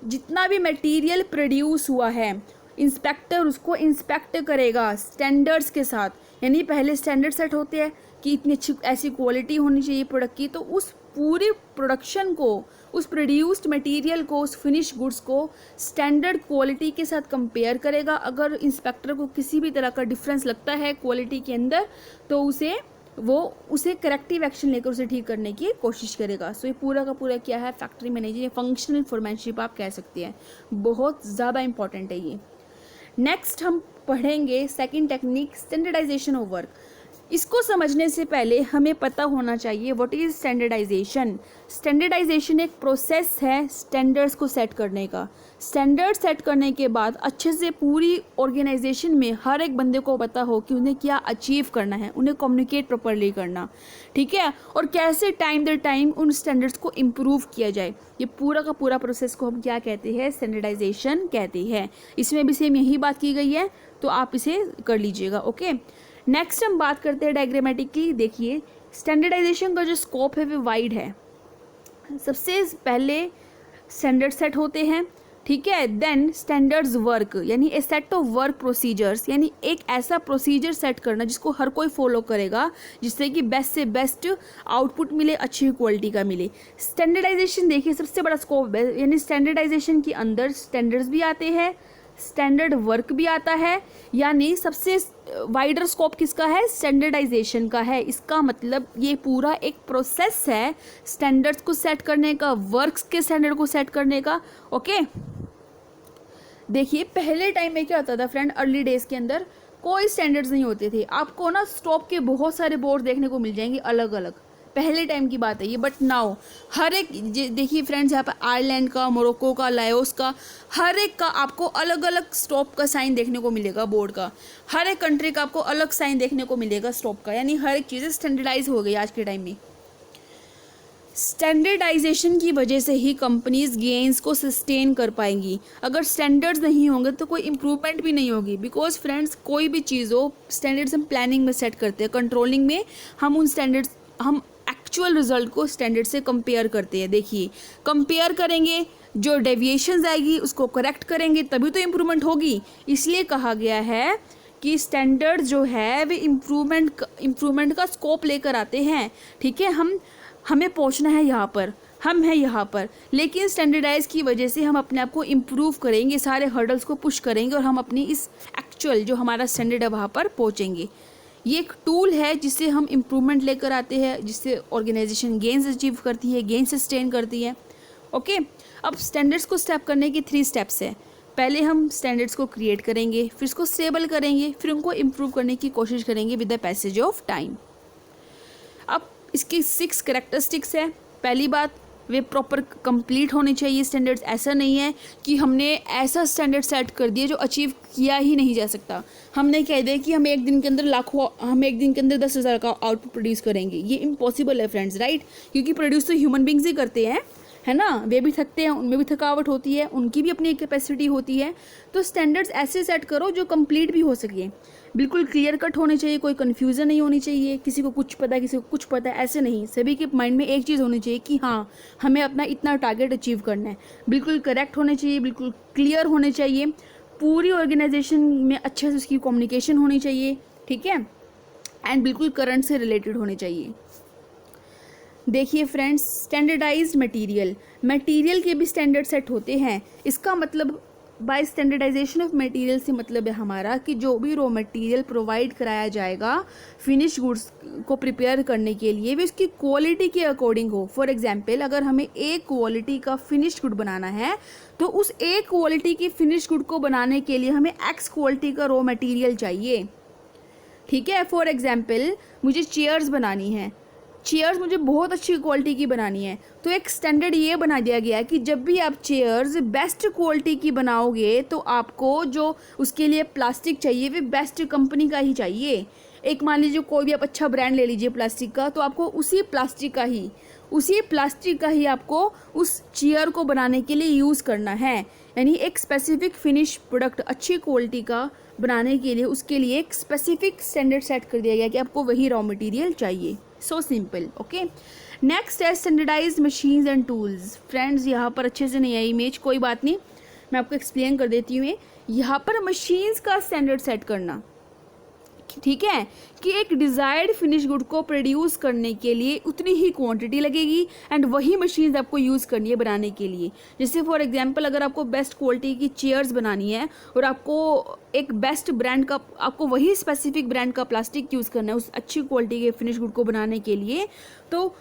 जितना भी मटेरियल प्रोड्यूस हुआ है इंस्पेक्टर उसको इंस्पेक्ट करेगा स्टैंडर्ड्स के साथ। यानी पहले स्टैंडर्ड सेट होते हैं कि इतनी अच्छी ऐसी क्वालिटी होनी चाहिए प्रोडक्ट की, तो उस पूरी प्रोडक्शन को, उस प्रोड्यूस्ड मटेरियल को, उस फिनिश गुड्स को स्टैंडर्ड क्वालिटी के साथ कंपेयर करेगा। अगर इंस्पेक्टर को किसी भी तरह का डिफरेंस लगता है क्वालिटी के अंदर तो उसे करेक्टिव एक्शन लेकर उसे ठीक करने की कोशिश करेगा। सो ये पूरा का पूरा क्या है, फैक्ट्री मैनेजर, फंक्शनल फोरमैनशिप आप कह सकते हैं, बहुत ज़्यादा इंपॉर्टेंट है ये। नेक्स्ट हम पढ़ेंगे second technique, standardisation of work. इसको समझने से पहले हमें पता होना चाहिए व्हाट इज़ स्टैंडर्डाइजेशन। स्टैंडर्डाइजेशन एक प्रोसेस है स्टैंडर्ड्स को सेट करने का। स्टैंडर्ड सेट करने के बाद अच्छे से पूरी ऑर्गेनाइजेशन में हर एक बंदे को पता हो कि उन्हें क्या अचीव करना है, उन्हें कम्युनिकेट प्रॉपरली करना, ठीक है, और कैसे टाइम दर टाइम उन स्टैंडर्ड्स को इम्प्रूव किया जाए। ये पूरा का पूरा प्रोसेस को हम क्या कहते हैं, स्टैंडर्डाइजेशन कहते हैं। इसमें भी सेम यही बात की गई है, तो आप इसे कर लीजिएगा। ओके, नेक्स्ट हम बात करते हैं डायग्रामेटिकली। देखिए, स्टैंडर्डाइजेशन का जो स्कोप है वो वाइड है। सबसे पहले स्टैंडर्ड सेट होते हैं, ठीक है। देन स्टैंडर्ड्स वर्क, यानी ए सेट ऑफ वर्क प्रोसीजर्स, यानी एक ऐसा प्रोसीजर सेट करना जिसको हर कोई फॉलो करेगा जिससे कि बेस्ट से बेस्ट आउटपुट मिले, अच्छी क्वालिटी का मिले। स्टैंडर्डाइजेशन देखिए सबसे बड़ा स्कोप है, यानी स्टैंडर्डाइजेशन के अंदर स्टैंडर्ड्स भी आते हैं, स्टैंडर्ड वर्क भी आता है, यानी सबसे वाइडर स्कोप किसका है, स्टैंडर्डाइजेशन का है। इसका मतलब ये पूरा एक प्रोसेस है स्टैंडर्ड्स को सेट करने का, वर्क्स के स्टैंडर्ड को सेट करने का। ओके, देखिए पहले टाइम में क्या होता था फ्रेंड, अर्ली डेज के अंदर कोई स्टैंडर्ड्स नहीं होते थे। आपको ना स्टॉप के बहुत सारे बोर्ड देखने को मिल जाएंगे अलग अलग, पहले टाइम की बात है ये। बट नाउ हर एक, देखिए फ्रेंड्स, यहाँ पर आयरलैंड का, मोरक्को का, लाओस का, हर एक का आपको अलग अलग स्टॉप का साइन देखने को मिलेगा बोर्ड का। हर एक कंट्री का आपको अलग साइन देखने को मिलेगा स्टॉप का, यानी हर एक चीज़ें स्टैंडर्डाइज हो गई आज के टाइम में। स्टैंडर्डाइजेशन की वजह से ही कंपनीज गेन्स को सस्टेन कर पाएंगी। अगर स्टैंडर्ड्स नहीं होंगे तो कोई इम्प्रूवमेंट भी नहीं होगी। बिकॉज फ्रेंड्स, कोई भी चीज़ हो, स्टैंडर्ड्स हम प्लानिंग में सेट करते हैं, कंट्रोलिंग में हम उन स्टैंडर्ड्स, हम एक्चुअल रिजल्ट को स्टैंडर्ड से कंपेयर करते हैं। देखिए, कंपेयर करेंगे, जो डेविएशंस आएगी उसको करेक्ट करेंगे, तभी तो इम्प्रूवमेंट होगी। इसलिए कहा गया है कि स्टैंडर्ड जो है वे इम्प्रूवमेंट का स्कोप लेकर आते हैं। ठीक है, हमें पहुंचना है यहाँ पर, हम हैं यहाँ पर, लेकिन स्टैंडर्डाइज की वजह से हम अपने आप को इम्प्रूव करेंगे, सारे हर्डल्स को पुश करेंगे और हम अपनी इस एक्चुअल जो हमारा स्टैंडर्ड है वहाँ पर पहुँचेंगे। ये एक टूल है जिससे हम इम्प्रूवमेंट लेकर आते हैं, जिससे ऑर्गेनाइजेशन गेन्स अचीव करती है, गेन सस्टेन करती है। ओके, अब स्टैंडर्ड्स को स्टेप करने की 3 स्टेप्स है। पहले हम स्टैंडर्ड्स को क्रिएट करेंगे, फिर उसको स्टेबल करेंगे, फिर उनको इम्प्रूव करने की कोशिश करेंगे with the passage of time. अब इसकी 6 कैरेक्टरिस्टिक्स है। पहली बात, वे प्रॉपर कंप्लीट होने चाहिए स्टैंडर्ड्स। ऐसा नहीं है कि हमने ऐसा स्टैंडर्ड सेट कर दिया जो अचीव किया ही नहीं जा सकता। हमने कह दिया कि हम एक दिन के अंदर 10,000 का आउटपुट प्रोड्यूस करेंगे, ये इम्पॉसिबल है फ्रेंड्स, राइट? क्योंकि प्रोड्यूस तो ह्यूमन बींग्स ही करते हैं, है ना? वे भी थकते हैं, उनमें भी थकावट होती है, उनकी भी अपनी कैपेसिटी होती है। तो स्टैंडर्ड्स ऐसे सेट करो जो कंप्लीट भी हो सके, बिल्कुल क्लियर कट होने चाहिए, कोई कन्फ्यूज़न नहीं होनी चाहिए, किसी को कुछ पता है किसी को कुछ पता है, ऐसे नहीं। सभी के माइंड में एक चीज़ होनी चाहिए कि हाँ, हमें अपना इतना टारगेट अचीव करना है। बिल्कुल करेक्ट होने चाहिए, बिल्कुल क्लियर होने चाहिए, पूरी ऑर्गेनाइजेशन में अच्छे से उसकी कम्युनिकेशन होनी चाहिए। ठीक है, एंड बिल्कुल करंट से रिलेटेड होने चाहिए। देखिए फ्रेंड्स, स्टैंडर्डाइज्ड मटेरियल के भी स्टैंडर्ड सेट होते हैं। इसका मतलब बाय स्टैंडर्डाइजेशन ऑफ मटेरियल से मतलब है हमारा कि जो भी रॉ मटेरियल प्रोवाइड कराया जाएगा फिनिश गुड्स को प्रिपेयर करने के लिए, वे उसकी क्वालिटी के अकॉर्डिंग हो। फॉर एग्जांपल, अगर हमें एक क्वालिटी का फिनिश गुड बनाना है तो उस एक क्वालिटी की फिनिश गुड को बनाने के लिए हमें एक्स क्वालिटी का रॉ मटेरियल चाहिए। ठीक है, फॉर एग्जांपल, मुझे चेयर्स बनानी है, चेयर्स मुझे बहुत अच्छी क्वालिटी की बनानी है, तो एक स्टैंडर्ड ये बना दिया गया है कि जब भी आप चेयर्स बेस्ट क्वालिटी की बनाओगे तो आपको जो उसके लिए प्लास्टिक चाहिए वे बेस्ट कंपनी का ही चाहिए। एक मान लीजिए कोई भी आप अच्छा ब्रांड ले लीजिए प्लास्टिक का, तो आपको उसी प्लास्टिक का ही आपको उस चेयर को बनाने के लिए यूज़ करना है। यानी एक स्पेसिफिक फिनिश प्रोडक्ट अच्छी क्वालिटी का बनाने के लिए उसके लिए एक स्पेसिफिक स्टैंडर्ड सेट कर दिया गया कि आपको वही रॉ मटेरियल चाहिए। So simple. ओके, नेक्स्ट है standardised machines and tools. Friends, यहाँ पर अच्छे से नहीं आई इमेज, कोई बात नहीं, मैं आपको एक्सप्लेन कर देती हूँ। यहाँ पर मशीन्स का स्टैंडर्ड सेट करना, ठीक है, कि एक डिज़ायर्ड फिनिश गुड को प्रोड्यूस करने के लिए उतनी ही क्वांटिटी लगेगी एंड वही मशीन्स आपको यूज़ करनी है बनाने के लिए। जैसे फॉर एग्जांपल, अगर आपको बेस्ट क्वालिटी की चेयर्स बनानी है और आपको एक बेस्ट ब्रांड का, आपको वही स्पेसिफिक ब्रांड का प्लास्टिक यूज़ करना है उस अच्छी क्वालिटी के फिनिश गुड को बनाने के लिए, तो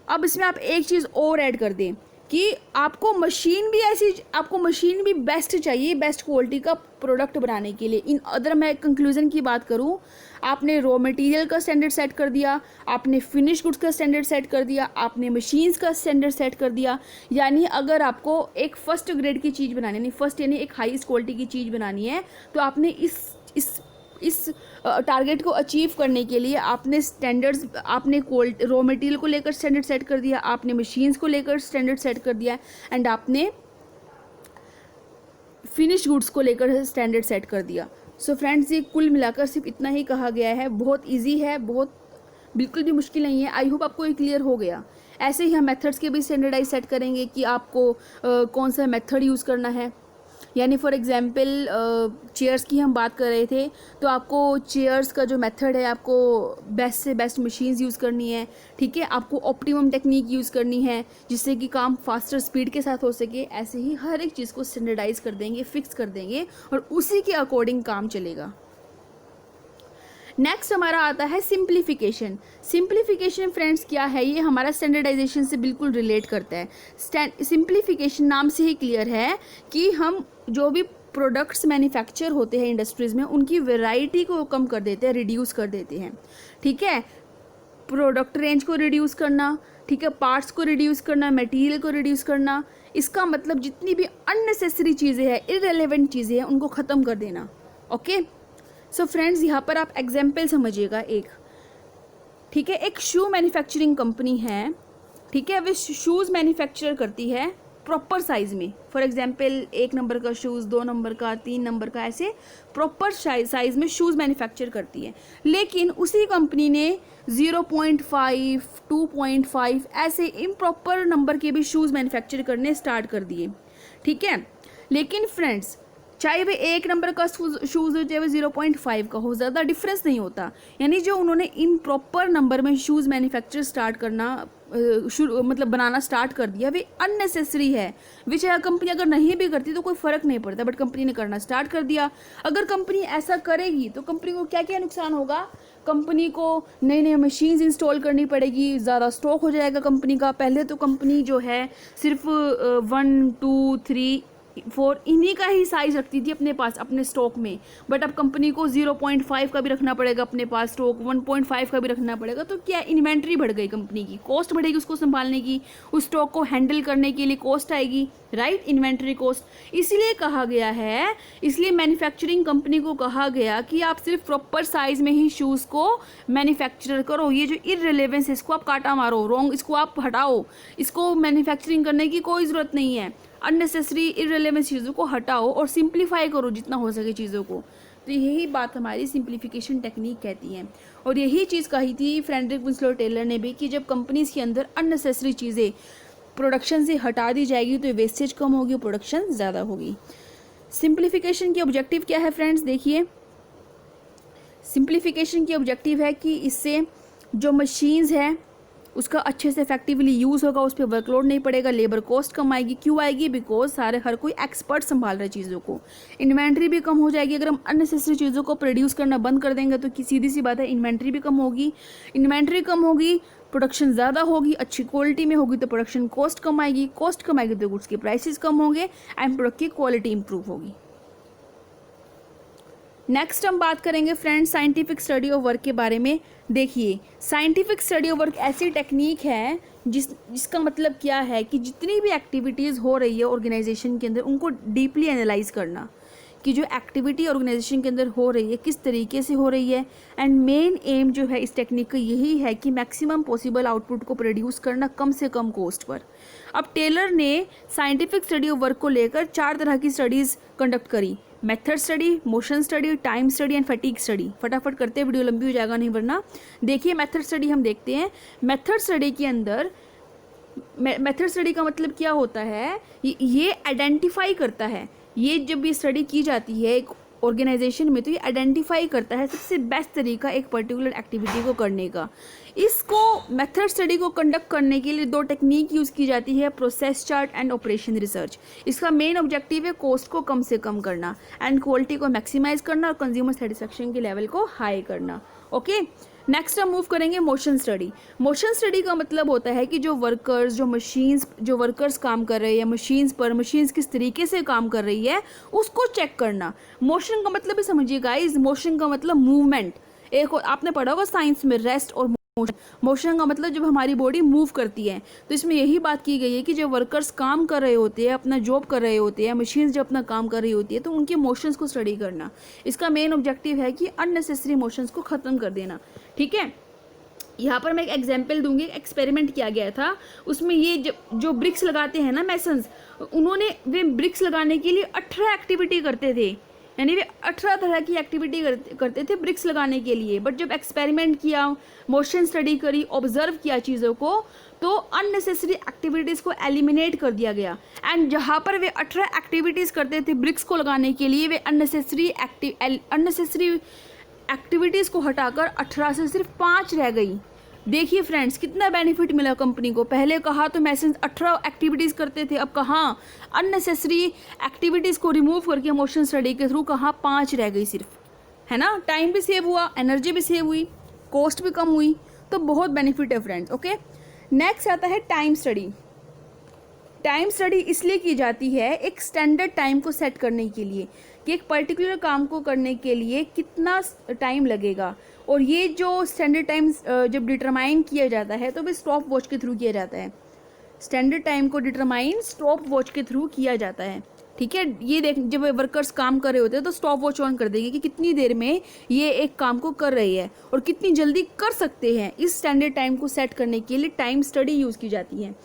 अब इसमें आप एक चीज़ और ऐड कर दें कि आपको मशीन भी बेस्ट चाहिए, बेस्ट क्वालिटी का प्रोडक्ट बनाने के लिए। इन अदर, मैं कंक्लूजन की बात करूं, आपने रॉ मटेरियल का स्टैंडर्ड सेट कर दिया, आपने फिनिश गुड्स का स्टैंडर्ड सेट कर दिया, आपने मशीन्स का स्टैंडर्ड सेट कर दिया। यानी अगर आपको एक फर्स्ट ग्रेड की चीज़ बनानी है, फर्स्ट यानी एक हाईएस्ट क्वालिटी की चीज़ बनानी है, तो आपने इस टारगेट को अचीव करने के लिए आपने स्टैंडर्ड्स, आपने रॉ मटेरियल को लेकर स्टैंडर्ड सेट कर दिया, आपने मशीन्स को लेकर स्टैंडर्ड सेट कर दिया एंड आपने फिनिश गुड्स को लेकर स्टैंडर्ड सेट कर दिया। सो फ्रेंड्स, ये कुल मिलाकर सिर्फ इतना ही कहा गया है। बहुत इजी है, बहुत बिल्कुल भी मुश्किल नहीं है। आई होप आपको ये क्लियर हो गया। ऐसे ही हम मेथड्स के भी स्टैंडर्डाइज सेट करेंगे कि आपको कौन सा मेथड यूज़ करना है। यानी फॉर एग्जांपल, चेयर्स की हम बात कर रहे थे, तो आपको चेयर्स का जो मेथड है, आपको बेस्ट से बेस्ट मशीन्स यूज़ करनी है। ठीक है, आपको ऑप्टिमम टेक्निक यूज़ करनी है जिससे कि काम फास्टर स्पीड के साथ हो सके। ऐसे ही हर एक चीज़ को स्टैंडर्डाइज कर देंगे, फिक्स कर देंगे और उसी के अकॉर्डिंग काम चलेगा। नेक्स्ट हमारा आता है सिंप्लीफिकेशन। सिंप्लीफिकेशन फ्रेंड्स क्या है, ये हमारा स्टैंडर्डाइजेशन से बिल्कुल रिलेट करता है। सिंप्लीफिकेशन नाम से ही क्लियर है कि हम जो भी प्रोडक्ट्स मैन्युफैक्चर होते हैं इंडस्ट्रीज़ में, उनकी वैरायटी को कम कर देते हैं, रिड्यूस कर देते हैं। ठीक है, प्रोडक्ट रेंज को रिड्यूस करना, ठीक है, पार्ट्स को रिड्यूस करना, मटेरियल को रिड्यूस करना। इसका मतलब जितनी भी अननेसेसरी चीज़ें हैं, इररिलेवेंट चीज़ें हैं, उनको ख़त्म कर देना। ओके, सो फ्रेंड्स, यहाँ पर आप एग्जाम्पल समझिएगा एक। ठीक है, एक शू मैन्युफैक्चरिंग कंपनी है। ठीक है। वे शूज़ मैन्युफैक्चर करती है प्रॉपर साइज़ में। फॉर एग्जांपल 1 नंबर का शूज़, 2 नंबर का, 3 नंबर का, ऐसे प्रॉपर साइज़ में शूज़ मैन्युफैक्चर करती है। लेकिन उसी कंपनी ने 0.5, 2.5 ऐसे इम्प्रॉपर नंबर के भी शूज़ मैन्युफैक्चर करने स्टार्ट कर दिए। ठीक है। लेकिन फ्रेंड्स, चाहे वे 1 नंबर का शूज़ हो चाहे वे 0.5 का हो, ज़्यादा डिफरेंस नहीं होता। यानी जो उन्होंने इम्प्रॉपर नंबर में शूज़ मैन्युफैक्चर स्टार्ट करना मतलब बनाना स्टार्ट कर दिया, वे अननेसेसरी है। विच कंपनी अगर नहीं भी करती तो कोई फ़र्क नहीं पड़ता, बट कंपनी ने करना स्टार्ट कर दिया। अगर कंपनी ऐसा करेगी तो कंपनी को क्या क्या नुकसान होगा? कंपनी को नई नई मशीन्स इंस्टॉल करनी पड़ेगी, ज़्यादा स्टॉक हो जाएगा कंपनी का। पहले तो कंपनी जो है सिर्फ 1, 2, 3, 4 इन्हीं का ही साइज़ रखती थी अपने पास अपने स्टॉक में, बट अब कंपनी को 0.5 का भी रखना पड़ेगा अपने पास स्टॉक, 1.5 का भी रखना पड़ेगा। तो क्या इन्वेंट्री बढ़ गई, कंपनी की कॉस्ट बढ़ेगी, उसको संभालने की, उस स्टॉक को हैंडल करने के लिए कॉस्ट आएगी, राइट, इन्वेंट्री कॉस्ट। इसलिए कहा गया है, इसलिए मैन्युफैक्चरिंग कंपनी को कहा गया कि आप सिर्फ प्रॉपर साइज़ में ही शूज़ को मैन्युफैक्चर करो। ये जो इररिलेवेंस है इसको आप काटा मारो, रॉन्ग इसको आप हटाओ, इसको मैन्युफैक्चरिंग करने की कोई ज़रूरत नहीं है। अननेसेसरी इररिलेवेंट चीज़ों को हटाओ और सिंप्लीफाई करो जितना हो सके चीज़ों को। तो यही बात हमारी सिंप्लीफिकेशन टेक्निक कहती है। और यही चीज़ कही थी फ्रेडरिक विंसलो टेलर ने भी कि जब कंपनीज के अंदर अननेसेसरी चीज़ें प्रोडक्शन से हटा दी जाएगी तो वेस्टेज कम होगी, प्रोडक्शन ज़्यादा होगी। सिंप्लीफिकेशन की ऑब्जेक्टिव क्या है फ्रेंड्स? देखिए, सिंप्लीफिकेशन की ऑब्जेक्टिव है कि इससे जो मशीन्स है उसका अच्छे से इफेक्टिवली यूज़ होगा, उस पर वर्कलोड नहीं पड़ेगा, लेबर कॉस्ट कम आएगी। क्यों आएगी? बिकॉज हर कोई एक्सपर्ट संभाल रहा है चीज़ों को। इन्वेंट्री भी कम हो जाएगी। अगर हम अननेसेसरी चीज़ों को प्रोड्यूस करना बंद कर देंगे तो सीधी सी बात है, इन्वेंट्री भी कम होगी। इन्वेंट्री कम होगी, प्रोडक्शन ज़्यादा होगी, अच्छी क्वालिटी में होगी तो प्रोडक्शन कॉस्ट कम आएगी, कॉस्ट कम आएगी तो गुड्स के प्राइसेस कम होंगे एंड प्रोडक्ट की क्वालिटी इंप्रूव होगी। नेक्स्ट हम बात करेंगे friends scientific study of work के बारे में। देखिए, साइंटिफिक स्टडी ऑफ वर्क ऐसी टेक्निक है जिसका मतलब क्या है कि जितनी भी एक्टिविटीज़ हो रही है ऑर्गेनाइजेशन के अंदर उनको डीपली एनालाइज करना कि जो एक्टिविटी ऑर्गेनाइजेशन के अंदर हो रही है किस तरीके से हो रही है। एंड मेन एम जो है इस टेक्निक का यही है कि मैक्सिमम पॉसिबल आउटपुट को प्रोड्यूस करना कम से कम कॉस्ट पर। अब टेलर ने साइंटिफिक स्टडी ऑफ वर्क को लेकर 4 तरह की स्टडीज़ कंडक्ट करी: method study, motion study, time study and fatigue study. फटाफट करते वीडियो लंबी हो जाएगा नहीं वरना। देखिए, मेथड स्टडी हम देखते हैं। मेथड स्टडी के अंदर मेथड स्टडी का मतलब क्या होता है? ये आइडेंटिफाई करता है, ये जब ये स्टडी की जाती है एक ऑर्गेनाइजेशन में तो ये आइडेंटिफाई करता है सबसे बेस्ट तरीका एक पर्टिकुलर एक्टिविटी को करने का। इसको मेथड स्टडी को कंडक्ट करने के लिए 2 टेक्निक यूज़ की जाती है: process chart and operation research. इसका मेन ऑब्जेक्टिव है कॉस्ट को कम से कम करना एंड क्वालिटी को मैक्सिमाइज करना और कंज्यूमर सेटिस्फेक्शन के लेवल को हाई करना। ओके, नेक्स्ट हम मूव करेंगे मोशन स्टडी। मोशन स्टडी का मतलब होता है कि जो वर्कर्स काम कर रहे हैं मशीन्स किस तरीके से काम कर रही है उसको चेक करना। मोशन का मतलब भी समझिए गाइस, मोशन का मतलब मूवमेंट। एक आपने पढ़ा होगा साइंस में रेस्ट और मोशन का मतलब जब हमारी बॉडी मूव करती है। तो इसमें यही बात की गई है कि जब वर्कर्स काम कर रहे होते हैं, अपना जॉब कर रहे होते हैं, मशीन्स जब अपना काम कर रही होती है तो उनके मोशंस को स्टडी करना। इसका मेन ऑब्जेक्टिव है कि अननेसेसरी मोशंस को ख़त्म कर देना। ठीक है, यहाँ पर मैं एक एग्जाम्पल दूंगी। एक्सपेरिमेंट किया गया था, उसमें ये जो ब्रिक्स लगाते हैं ना मैसन्स, वे ब्रिक्स लगाने के लिए 18 एक्टिविटी करते थे, यानी वे 18 तरह की एक्टिविटी करते थे ब्रिक्स लगाने के लिए। बट जब एक्सपेरिमेंट किया, मोशन स्टडी करी, ऑब्जर्व किया चीज़ों को, तो अननेसेसरी एक्टिविटीज़ को एलिमिनेट कर दिया गया। एंड जहाँ पर वे 18 एक्टिविटीज़ करते थे ब्रिक्स को लगाने के लिए, वे अननेसेसरी एक्टिविटीज़ को हटाकर 18 से सिर्फ 5 रह गई। देखिए फ्रेंड्स, कितना बेनिफिट मिला कंपनी को। पहले कहा तो मैसेज 18 एक्टिविटीज़ करते थे, अब कहाँ अननेसेसरी एक्टिविटीज़ को रिमूव करके मोशन स्टडी के थ्रू कहाँ 5 रह गई सिर्फ, है ना। टाइम भी सेव हुआ, एनर्जी भी सेव हुई, कॉस्ट भी कम हुई, तो बहुत बेनिफिट है फ्रेंड्स। ओके, नेक्स्ट आता है टाइम स्टडी। टाइम स्टडी इसलिए की जाती है एक स्टैंडर्ड टाइम को सेट करने के लिए कि एक पर्टिकुलर काम को करने के लिए कितना टाइम लगेगा। और ये जो स्टैंडर्ड टाइम जब डिटरमाइन किया जाता है तो वो स्टॉप वॉच के थ्रू किया जाता है। स्टैंडर्ड टाइम को डिटरमाइन स्टॉप वॉच के थ्रू किया जाता है। ठीक है, ये देख जब वर्कर्स काम कर रहे होते हैं तो स्टॉप वॉच ऑन कर देंगे कि कितनी देर में ये एक काम को कर रही है और कितनी जल्दी कर सकते हैं। इस स्टैंडर्ड टाइम को सेट करने के लिए टाइम स्टडी यूज़ की जाती है।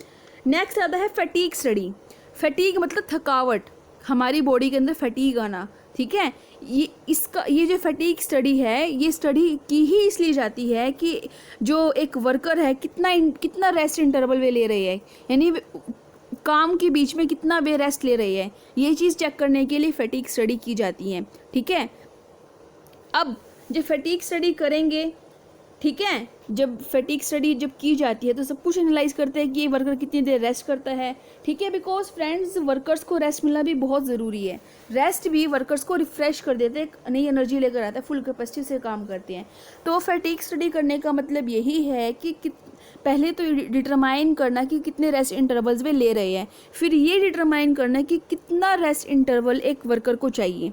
नेक्स्ट आता है फैटीग स्टडी। फैटीग मतलब थकावट, हमारी बॉडी के अंदर फैटीग आना, ठीक है। ये जो फैटीग स्टडी है, ये स्टडी की ही इसलिए जाती है कि जो एक वर्कर है कितना रेस्ट इंटरवल वे ले रही है, यानी काम के बीच में कितना वे रेस्ट ले रही है, ये चीज़ चेक करने के लिए फैटीग स्टडी की जाती है, ठीक है। अब जब फैटीग स्टडी करेंगे, ठीक है, जब फैटीग स्टडी जब की जाती है तो सब कुछ एनालाइज करते हैं कि ये वर्कर कितनी देर रेस्ट करता है, ठीक है। बिकॉज फ्रेंड्स वर्कर्स को रेस्ट मिलना भी बहुत ज़रूरी है। रेस्ट भी वर्कर्स को रिफ्रेश कर देते हैं, नई एनर्जी लेकर आता है, फुल कैपेसिटी से काम करते हैं। तो फैटीग स्टडी करने का मतलब यही है कि पहले तो डिटरमाइन करना कि कितने रेस्ट इंटरवल्स वे ले रहे हैं, फिर ये डिटरमाइन करना कि कितना रेस्ट इंटरवल एक वर्कर को चाहिए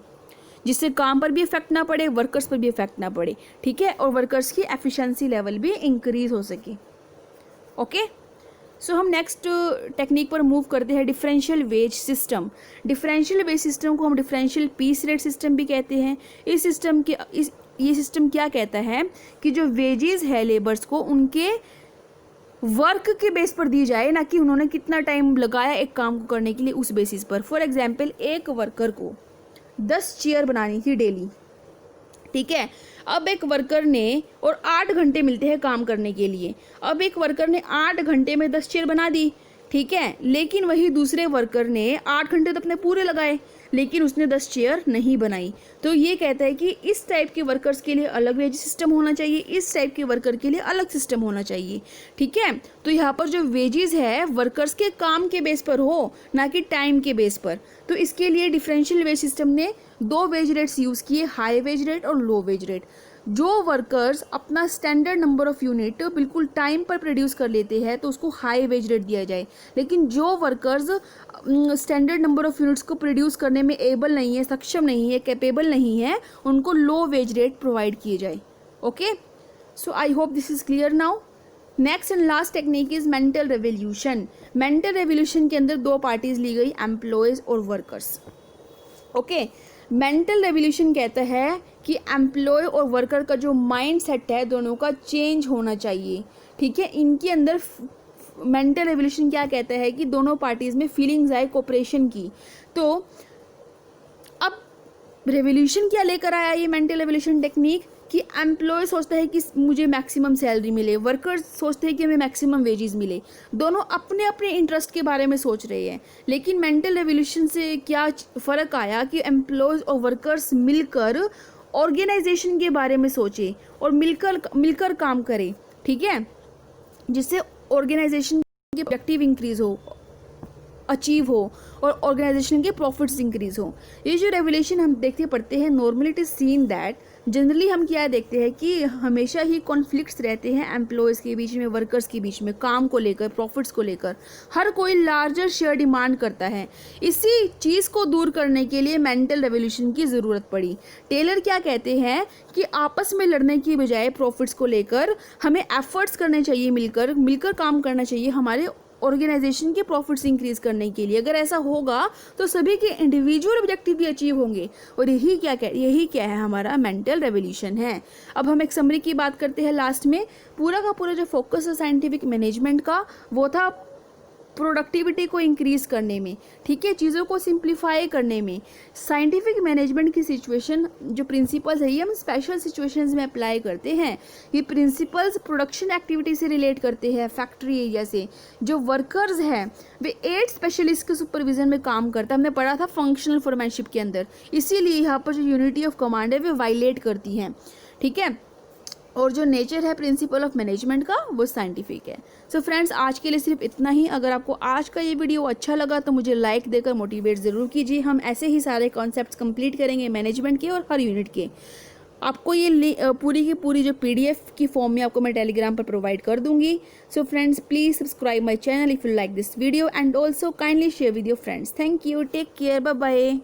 जिससे काम पर भी इफेक्ट ना पड़े, वर्कर्स पर भी इफेक्ट ना पड़े, ठीक है, और वर्कर्स की एफिशिएंसी लेवल भी इंक्रीज हो सके। ओके, सो हम नेक्स्ट टेक्निक पर मूव करते हैं, differential wage system. Differential wage system को हम डिफरेंशियल पीस रेट सिस्टम भी कहते हैं। ये सिस्टम क्या कहता है कि जो वेजेस है लेबर्स को उनके वर्क के बेस पर दी जाए, ना कि उन्होंने कितना टाइम लगाया एक काम को करने के लिए उस बेसिस पर। फॉर एग्जाम्पल, एक वर्कर को 10 चेयर बनानी थी डेली, ठीक है। अब एक वर्कर ने, और 8 घंटे मिलते हैं काम करने के लिए, अब एक वर्कर ने 8 घंटे में 10 चेयर बना दी, ठीक है। लेकिन वही दूसरे वर्कर ने 8 घंटे तो अपने पूरे लगाए लेकिन उसने 10 चेयर नहीं बनाई। तो ये कहता है कि इस टाइप के वर्कर्स के लिए अलग वेज सिस्टम होना चाहिए, इस टाइप के वर्कर के लिए अलग सिस्टम होना चाहिए, ठीक है। तो यहाँ पर जो वेजेस है वर्कर्स के काम के बेस पर हो, ना कि टाइम के बेस पर। तो इसके लिए डिफरेंशियल वेज सिस्टम ने 2 वेज रेट्स यूज़ किए, हाई वेज रेट और लो वेज रेट। जो वर्कर्स अपना स्टैंडर्ड नंबर ऑफ़ यूनिट बिल्कुल टाइम पर प्रोड्यूस कर लेते हैं तो उसको हाई वेज रेट दिया जाए, लेकिन जो workers standard number of units को प्रोड्यूस करने में एबल नहीं है, सक्षम नहीं है, कैपेबल नहीं है, उनको लो वेज रेट प्रोवाइड किए जाए। Okay, so I hope this is clear now. Next and last technique is mental revolution. Mental revolution के अंदर 2 पार्टीज ली गई, एम्प्लॉयज़ और वर्कर्स। ओके, मेंटल रेवोल्यूशन कहता है कि एम्प्लॉय और वर्कर का जो माइंड सेट है दोनों का चेंज होना चाहिए, ठीक है। इनके अंदर मेंटल रेवोल्यूशन क्या कहता है कि दोनों पार्टीज में फीलिंग्स आए कोऑपरेशन की। तो अब रेवोल्यूशन क्या लेकर आया ये मेंटल रेवोल्यूशन टेक्निक कि एम्प्लॉय सोचता है कि मुझे मैक्सिमम सैलरी मिले, वर्कर्स सोचते हैं कि हमें मैक्सिमम वेजेस मिले, दोनों अपने अपने इंटरेस्ट के बारे में सोच रहे हैं। लेकिन मेंटल रेवोल्यूशन से क्या फ़र्क आया कि एम्प्लॉयज़ और वर्कर्स मिलकर ऑर्गेनाइजेशन के बारे में सोचे और मिलकर काम करें, ठीक है, जिससे ऑर्गेनाइजेशन के ऑब्जेक्टिव इंक्रीज हो, अचीव हो और ऑर्गेनाइजेशन के प्रॉफिट्स इंक्रीज हो। ये जो रेवोल्यूशन हम देखते पढ़ते हैं, normally it is seen that generally हम क्या देखते हैं कि हमेशा ही कॉन्फ्लिक्ट्स रहते हैं एम्प्लॉयज़ के बीच में, वर्कर्स के बीच में, काम को लेकर, प्रॉफिट्स को लेकर। हर कोई लार्जर शेयर डिमांड करता है। इसी चीज़ को दूर करने के लिए मेंटल रेवोल्यूशन की ज़रूरत पड़ी। टेलर क्या कहते हैं कि आपस में लड़ने की बजाय प्रॉफिट्स को लेकर हमें एफर्ट्स करने चाहिए, मिलकर काम करना चाहिए हमारे ऑर्गेनाइजेशन के प्रॉफिट्स इंक्रीज करने के लिए। अगर ऐसा होगा तो सभी के इंडिविजुअल ऑब्जेक्टिव भी अचीव होंगे, और यही क्या है हमारा मेंटल रेवोल्यूशन है। अब हम एक समरी की बात करते हैं लास्ट में। पूरा का पूरा जो फोकस है साइंटिफिक मैनेजमेंट का वो था प्रोडक्टिविटी को इंक्रीज करने में, ठीक है, चीज़ों को सिंप्लीफाई करने में। साइंटिफिक मैनेजमेंट की सिचुएशन जो प्रिंसिपल्स है ये हम स्पेशल सिचुएशंस में अप्लाई करते हैं। ये प्रिंसिपल्स प्रोडक्शन एक्टिविटी से रिलेट करते हैं, फैक्ट्री एरिया से। जो वर्कर्स हैं वे 8 स्पेशलिस्ट के सुपरविजन में काम करता है, हमने पढ़ा था फंक्शनल फोरमैनशिप के अंदर। इसीलिए यहाँ पर जो यूनिटी ऑफ कमांड है वे वायलेट करती हैं, ठीक है। और जो नेचर है प्रिंसिपल ऑफ मैनेजमेंट का वो साइंटिफिक है। सो फ्रेंड्स, आज के लिए सिर्फ इतना ही। अगर आपको आज का ये वीडियो अच्छा लगा तो मुझे लाइक देकर मोटिवेट ज़रूर कीजिए। हम ऐसे ही सारे कॉन्सेप्ट्स कंप्लीट करेंगे मैनेजमेंट के और हर यूनिट के। आपको ये पूरी की पूरी जो PDF की फॉर्म में आपको मैं टेलीग्राम पर प्रोवाइड कर दूंगी। So friends, please subscribe my channel if you like this video and also kindly share with your friends. Thank you, take care, bye bye.